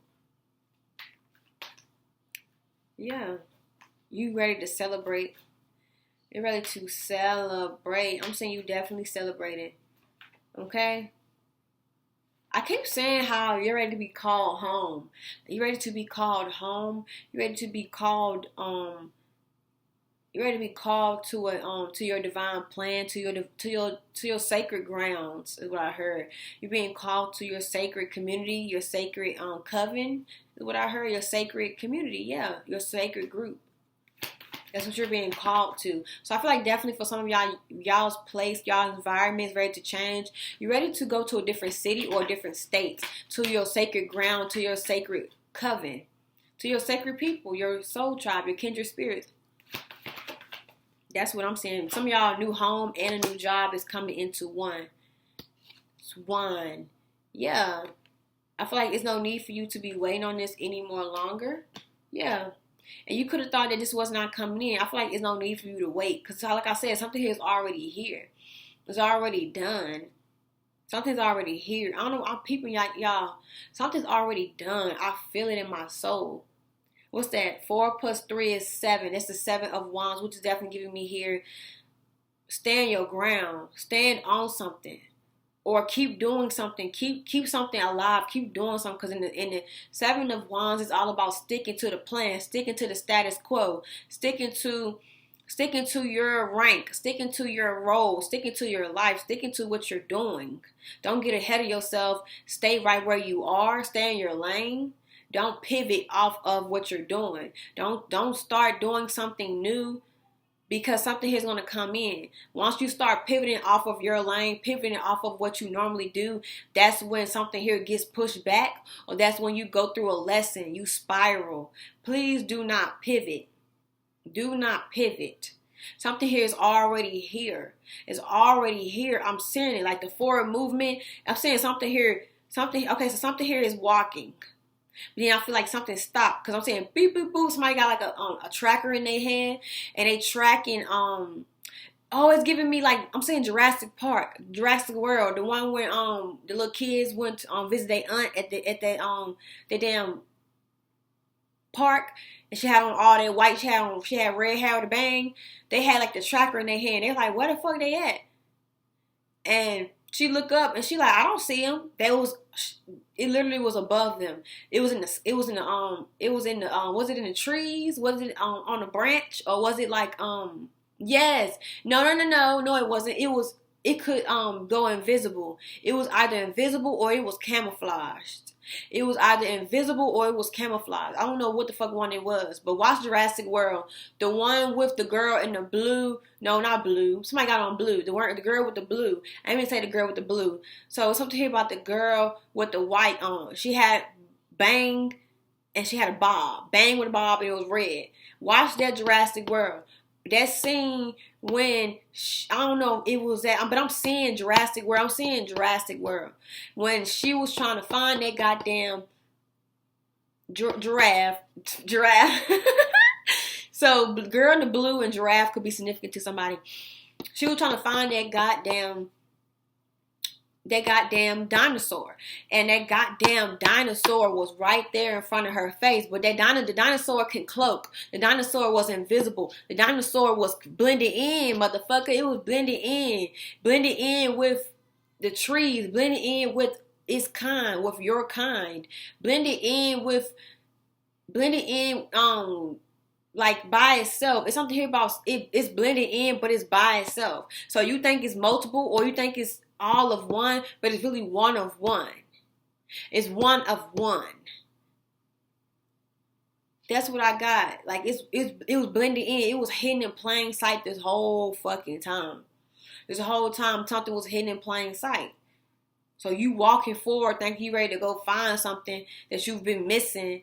Speaker 2: Yeah. You ready to celebrate. You're ready to celebrate. I'm saying you definitely celebrated. Okay? I keep saying how you're ready to be called home. You're ready to be called home. You're ready to be called you're ready to be called to your divine plan, to your sacred grounds is what I heard. You're being called to your sacred community, your sacred coven is what I heard. Your sacred community, yeah, your sacred group. That's what you're being called to. So I feel like definitely for some of y'all's place, y'all's environment is ready to change. You're ready to go to a different city or a different state, to your sacred ground, to your sacred coven, to your sacred people, your soul tribe, your kindred spirits. That's what I'm saying. Some of y'all, a new home and a new job is coming into one. It's one. Yeah. I feel like there's no need for you to be waiting on this any more longer. Yeah. And you could have thought that this was not coming in. I feel like there's no need for you to wait. Because like I said, something here is already here. It's already done. Something's already here. I don't know. I'm peeping like y'all. Something's already done. I feel it in my soul. What's that? 4 plus 3 is 7. That's the 7 of Wands, which is definitely giving me here. Stand your ground. Stand on something. Or keep doing something. Keep something alive. Keep doing something. Because in the 7 of Wands, it's all about sticking to the plan, sticking to the status quo, sticking to your rank, sticking to your role, sticking to your life, sticking to what you're doing. Don't get ahead of yourself. Stay right where you are. Stay in your lane. Don't pivot off of what you're doing. Don't start doing something new. Because something is going to come in. Once you start pivoting off of your lane, pivoting off of what you normally do, that's when something here gets pushed back, or that's when you go through a lesson, you spiral. Please do not pivot. Do not pivot. Something here is already here. It's already here. I'm seeing it like the forward movement. I'm seeing something here Something, okay, so something here is walking. But then I feel like something stopped because I'm saying beep, boop, boop. Somebody got like a tracker in their hand and they tracking, oh, it's giving me like, I'm saying Jurassic Park, Jurassic World, the one where the little kids went to visit their aunt at the damn park, and she had on all that white. She had red hair with a bang. They had like the tracker in their hand. They're like, where the fuck they at? And she looked up and she like, I don't see them. It literally was above them. Was it in the trees? Was it on a branch, or was it like yes. No, it wasn't. It could go invisible. It was either invisible or it was camouflaged. It was either invisible or it was camouflaged. I don't know what the fuck one it was. But watch Jurassic World. The one with the girl in the blue. No, not blue. Somebody got on blue. The girl with the blue. I didn't even say the girl with the blue. So it's something here about the girl with the white on. She had bang and she had a bob. Bang with a bob and it was red. Watch that Jurassic World. That scene when, I don't know, it was that, but I'm seeing Jurassic World. I'm seeing Jurassic World. When she was trying to find that goddamn giraffe. So, girl in the blue and giraffe could be significant to somebody. She was trying to find that goddamn dinosaur, and that goddamn dinosaur was right there in front of her face. But the dinosaur can cloak. The dinosaur was invisible. The dinosaur was blended in, motherfucker. It was blended in with the trees, blended in with its kind, with your kind, blended in like by itself. It's something here about it's blended in, but it's by itself. So you think it's multiple, or you think it's all of one, but it's really one of one. It's one of one. That's what I got. Like it was blended in. It was hidden in plain sight this whole fucking time. This whole time something was hidden in plain sight. So you walking forward thinking you ready to go find something that you've been missing,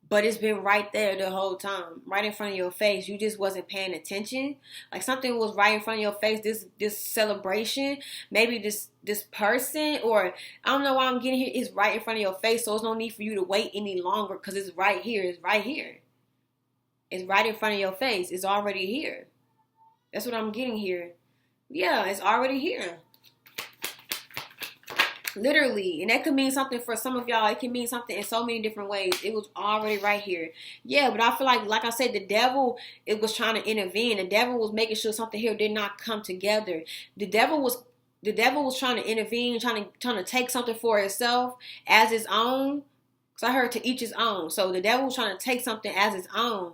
Speaker 2: but it's been right there the whole time, right in front of your face. You just wasn't paying attention. Like something was right in front of your face. This celebration, maybe this person, or I don't know why I'm getting here. It's right in front of your face, so there's no need for you to wait any longer because it's right here. It's right here. It's right in front of your face. It's already here. That's what I'm getting here. Yeah, it's already here. Literally. And that could mean something for some of y'all. It can mean something in so many different ways. It was already right here. Yeah, but I feel like I said, the devil, it was trying to intervene. The devil was making sure something here did not come together. The devil was trying to intervene, trying to take something for itself as its own. Because I heard to each his own. So the devil was trying to take something as its own.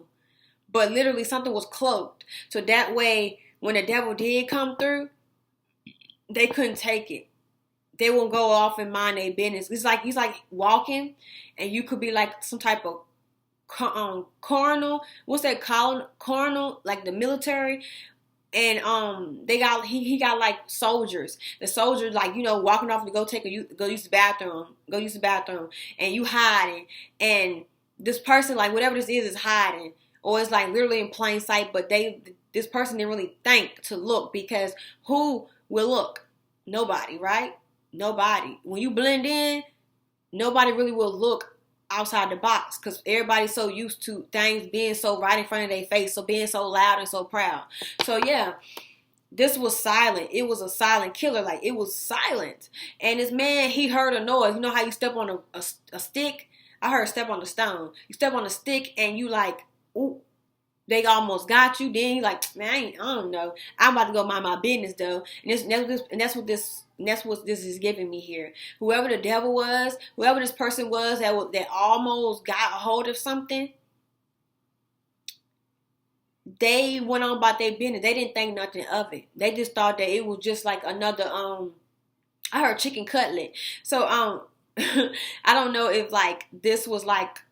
Speaker 2: But literally something was cloaked. So that way, when the devil did come through, they couldn't take it. They won't go off and mind their business. It's like, he's like walking, and you could be like some type of colonel. What's that called? Colonel, like the military. And he got like soldiers. The soldiers, like, you know, walking off to go use the bathroom, and you hiding, and this person, like whatever this is hiding, or it's like literally in plain sight. But this person didn't really think to look, because who will look? Nobody, right? Nobody. When you blend in, nobody really will look outside the box, because everybody's so used to things being so right in front of their face, so being so loud and so proud. So yeah, this was silent. It was a silent killer. Like, it was silent. And this man, he heard a noise. You know how you step on a stick? I heard step on the stone. You step on a stick and you like, ooh, they almost got you. Then you like, man, I don't know. I'm about to go mind my business though. And that's what this is giving me here. Whoever the devil was, whoever this person was that almost got a hold of something, they went on about their business. They didn't think nothing of it. They just thought that it was just like another I heard chicken cutlet. So I don't know if like this was like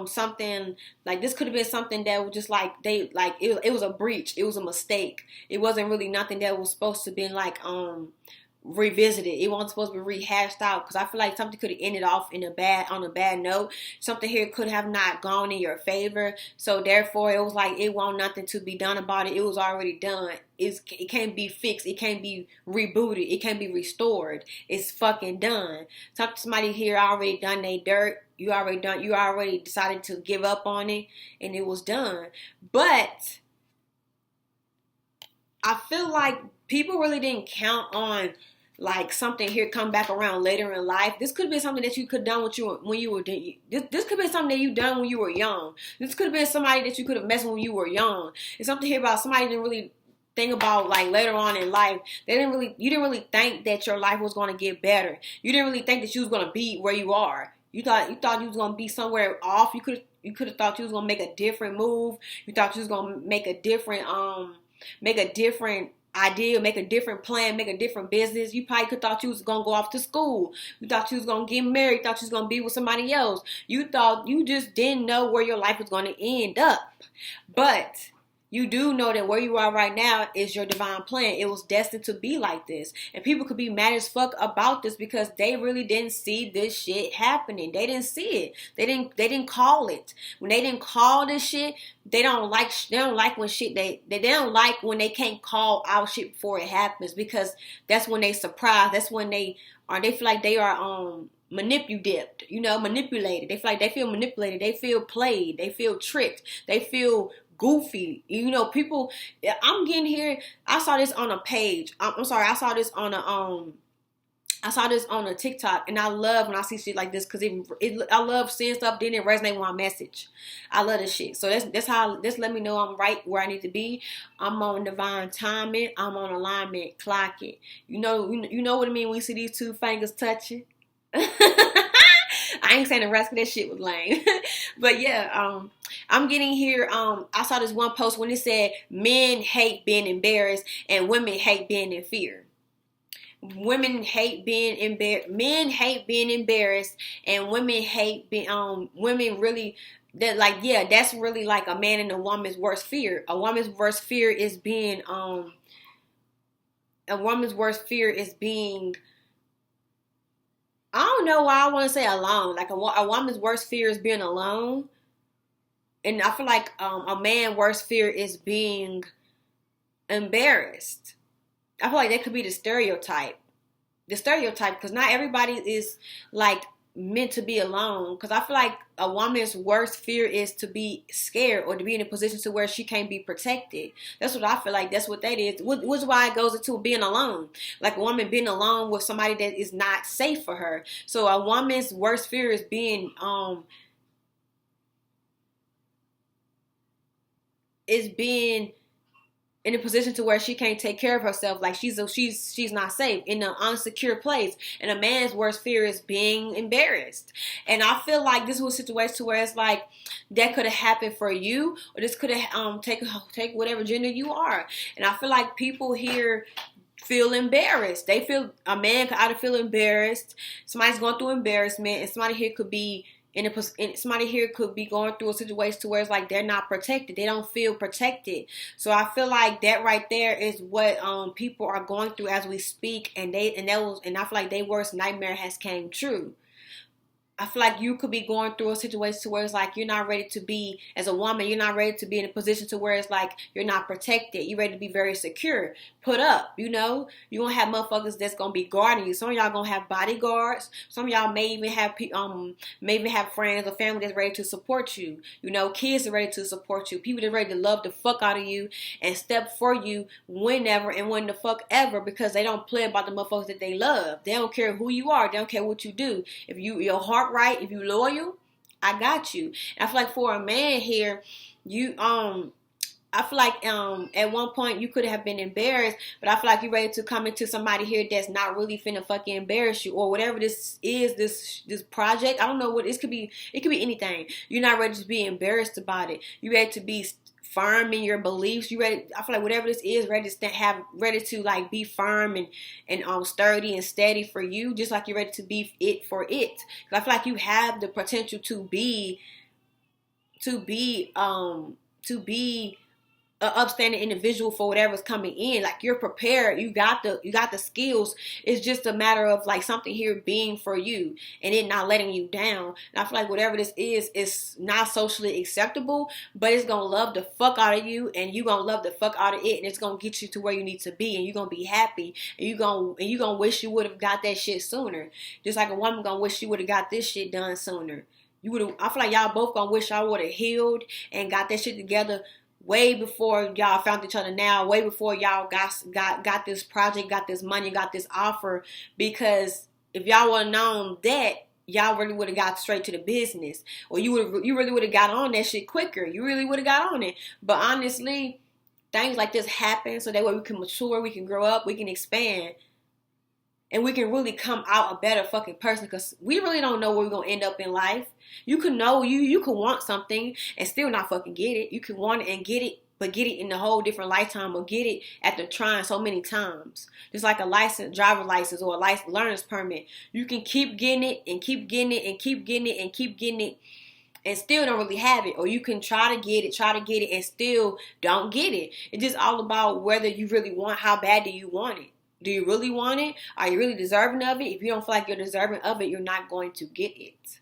Speaker 2: something like this could have been something that was just like it was a breach. It was a mistake. It wasn't really nothing that was supposed to be like revisited. It wasn't supposed to be rehashed out, because I feel like something could have ended off on a bad note. Something here could have not gone in your favor. So therefore it was like it wasn't nothing to be done about it. It was already done.
Speaker 1: it can't be fixed. It can't be rebooted. It can't be restored. It's fucking done. Somebody here already done their dirt. You already decided to give up on it, and it was done. But I feel like people really didn't count on like something here come back around later in life. This could have been something that you could have done when you were this could have been something that you done when you were young. This could have been somebody that you could have messed with when you were young. It's something here about somebody didn't really think about like later on in life. You didn't really think that your life was going to get better. You didn't really think that you was going to be where you are. You thought you was going to be somewhere off. You could have thought you was going to make a different move. You thought you was going to make a different idea, make a different plan, make a different business. You probably could thought you was gonna go off to school. You thought you was gonna get married. You thought you was gonna be with somebody else. You thought you just didn't know where your life was gonna end up. But you do know that where you are right now is your divine plan. It was destined to be like this. And people could be mad as fuck about this because they really didn't see this shit happening. They didn't see it. They didn't call it. When they didn't call this shit, they don't like when shit they don't like when they can't call out shit before it happens, because that's when they surprise. That's when they feel like they are manipulated. They feel manipulated. They feel played. They feel tricked. They feel goofy. People, I'm getting here. I saw this on a page. I'm sorry. I saw this on a TikTok, and I love when I see shit like this because I love seeing stuff. Then it resonates with my message. I love this shit. So that's let me know I'm right where I need to be. I'm on divine timing. I'm on alignment. Clock it. You know what I mean when you see these two fingers touching. I ain't saying the rest of that shit was lame. But yeah, I'm getting here. I saw this one post when it said men hate being embarrassed and women hate being in fear. Men hate being embarrassed and women hate being women really that's really like a man and a woman's worst fear. A woman's worst fear is being I don't know why I want to say alone. Like a woman's worst fear is being alone. And I feel like a man's worst fear is being embarrassed. I feel like that could be the stereotype. Because not everybody is like meant to be alone. Because I feel like a woman's worst fear is to be scared or to be in a position to where she can't be protected. That's what I feel like. That's what that is. Which is why it goes into being alone. Like a woman being alone with somebody that is not safe for her. So a woman's worst fear is being in a position to where she can't take care of herself, like she's not safe in an unsecure place. And a man's worst fear is being embarrassed. And I feel like this was a situation to where it's like that could have happened for you, or this could have take whatever gender you are. And I feel like people here feel embarrassed. They feel a man could either feel embarrassed, somebody's going through embarrassment, and somebody here could be somebody here could be going through a situation to where it's like they're not protected. They don't feel protected. So I feel like that right there is what people are going through as we speak, and I feel like their worst nightmare has came true. I feel like you could be going through a situation to where it's like you're not ready to be, as a woman, you're not ready to be in a position to where it's like you're not protected. You're ready to be very secure. Put up, you're going to have motherfuckers that's going to be guarding you. Some of y'all going to have bodyguards. Some of y'all may even have friends or family that's ready to support you. Kids are ready to support you. People that are ready to love the fuck out of you and step for you whenever and when the fuck ever, because they don't play about the motherfuckers that they love. They don't care who you are. They don't care what you do. If your heart right, if you loyal, I got you. And I feel like for a man here, I feel like at one point you could have been embarrassed, but I feel like you're ready to come into somebody here that's not really finna fucking embarrass you, or whatever this is, this project. I don't know what it could be. It could be anything. You're not ready to be embarrassed about it. You're ready to be firm in your beliefs. You ready? I feel like whatever this is, ready to like be firm and sturdy and steady for you, just like you're ready to be it for it. Because I feel like you have the potential to be
Speaker 2: an upstanding individual for whatever's coming in. Like, you're prepared. You got the skills. It's just a matter of like something here being for you and it not letting you down. And I feel like whatever this is, it's not socially acceptable, but it's gonna love the fuck out of you, and you gonna love the fuck out of it, and it's gonna get you to where you need to be, and you're gonna be happy, and you gonna wish you would have got that shit sooner. Just like a woman gonna wish she would have got this shit done sooner. I feel like y'all both gonna wish y'all would have healed and got that shit together way before y'all found each other now, way before y'all got this project, got this money, got this offer. Because if y'all would have known that, y'all really would have got straight to the business, or you really would have got on that shit quicker. You really would have got on it. But honestly, things like this happen so that way we can mature, we can grow up, we can expand, and we can really come out a better fucking person, because we really don't know where we're going to end up in life. You can know, you can want something and still not fucking get it. You can want it and get it, but get it in a whole different lifetime, or get it after trying so many times. Just like a driver's license or a learner's permit. You can keep getting it and keep getting it and keep getting it and keep getting it and still don't really have it. Or you can try to get it and still don't get it. It's just all about whether you really want, how bad do you want it? Do you really want it? Are you really deserving of it? If you don't feel like you're deserving of it, you're not going to get it.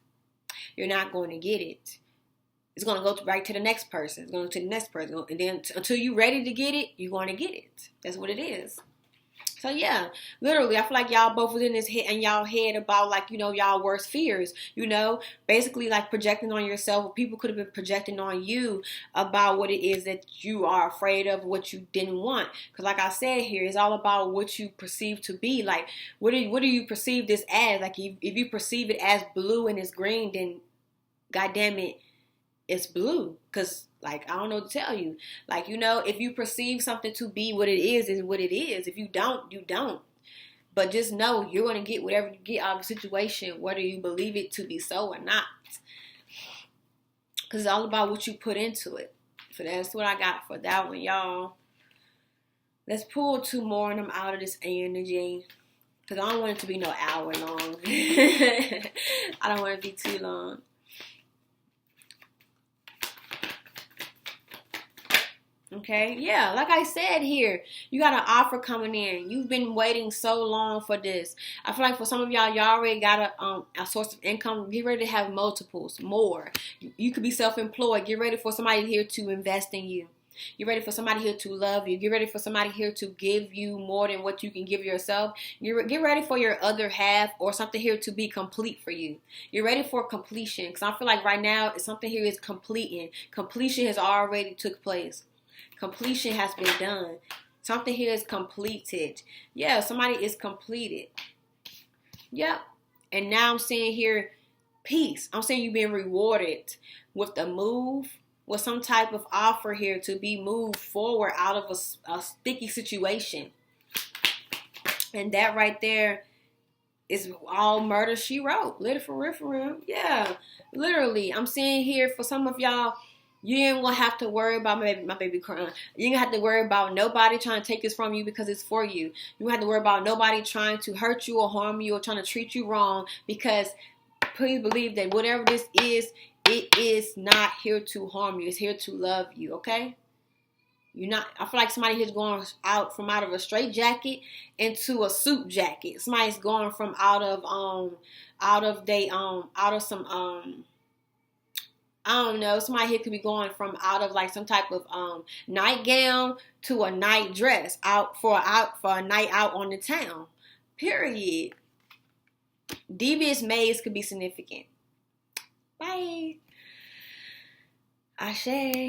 Speaker 2: You're not going to get it. It's going to go right to the next person. It's going to the next person. And then until you're ready to get it, you're going to get it. That's what it is. So yeah, literally, I feel like y'all both was in this head and y'all head about like, y'all worst fears, basically like projecting on yourself. People could have been projecting on you about what it is that you are afraid of, what you didn't want. Because like I said here, it's all about what you perceive to be. Like, what do you perceive this as? Like, if you perceive it as blue and it's green, then goddamn it, it's blue. Because like, I don't know what to tell you. Like, if you perceive something to be what it is what it is. If you don't, you don't. But just know you're going to get whatever you get out of the situation, whether you believe it to be so or not. Because it's all about what you put into it. So that's what I got for that one, y'all. Let's pull 2 more and I'm out of this energy. Because I don't want it to be no hour long. I don't want it to be too long. Okay, yeah, like I said here, you got an offer coming in. You've been waiting so long for this. I feel like for some of y'all already got a source of income. Get ready to have multiples, more. You could be self-employed. Get ready for somebody here to invest in you. Get ready for somebody here to love you. Get ready for somebody here to give you more than what you can give yourself. Get ready for your other half or something here to be complete for you. You're ready for completion, because I feel like right now something here is completing. Completion has already took place. Completion has been done. Something here is completed. Yeah, somebody is completed. Yep. And now I'm seeing here peace. I'm seeing you being rewarded with the move, with some type of offer here to be moved forward out of a sticky situation. And that right there is all murder she wrote. Literally for real. Yeah, literally. I'm seeing here for some of y'all, you ain't gonna have to worry about my baby crying. You ain't gonna have to worry about nobody trying to take this from you because it's for you. You don't have to worry about nobody trying to hurt you or harm you or trying to treat you wrong, because please believe that whatever this is, it is not here to harm you. It's here to love you, okay? I feel like somebody here's going out of a straight jacket into a suit jacket. Somebody's going from out of some I don't know. Somebody here could be going from out of like some type of nightgown to a night dress, out for a night out on the town. Period. Devious maze could be significant. Bye. Ashe.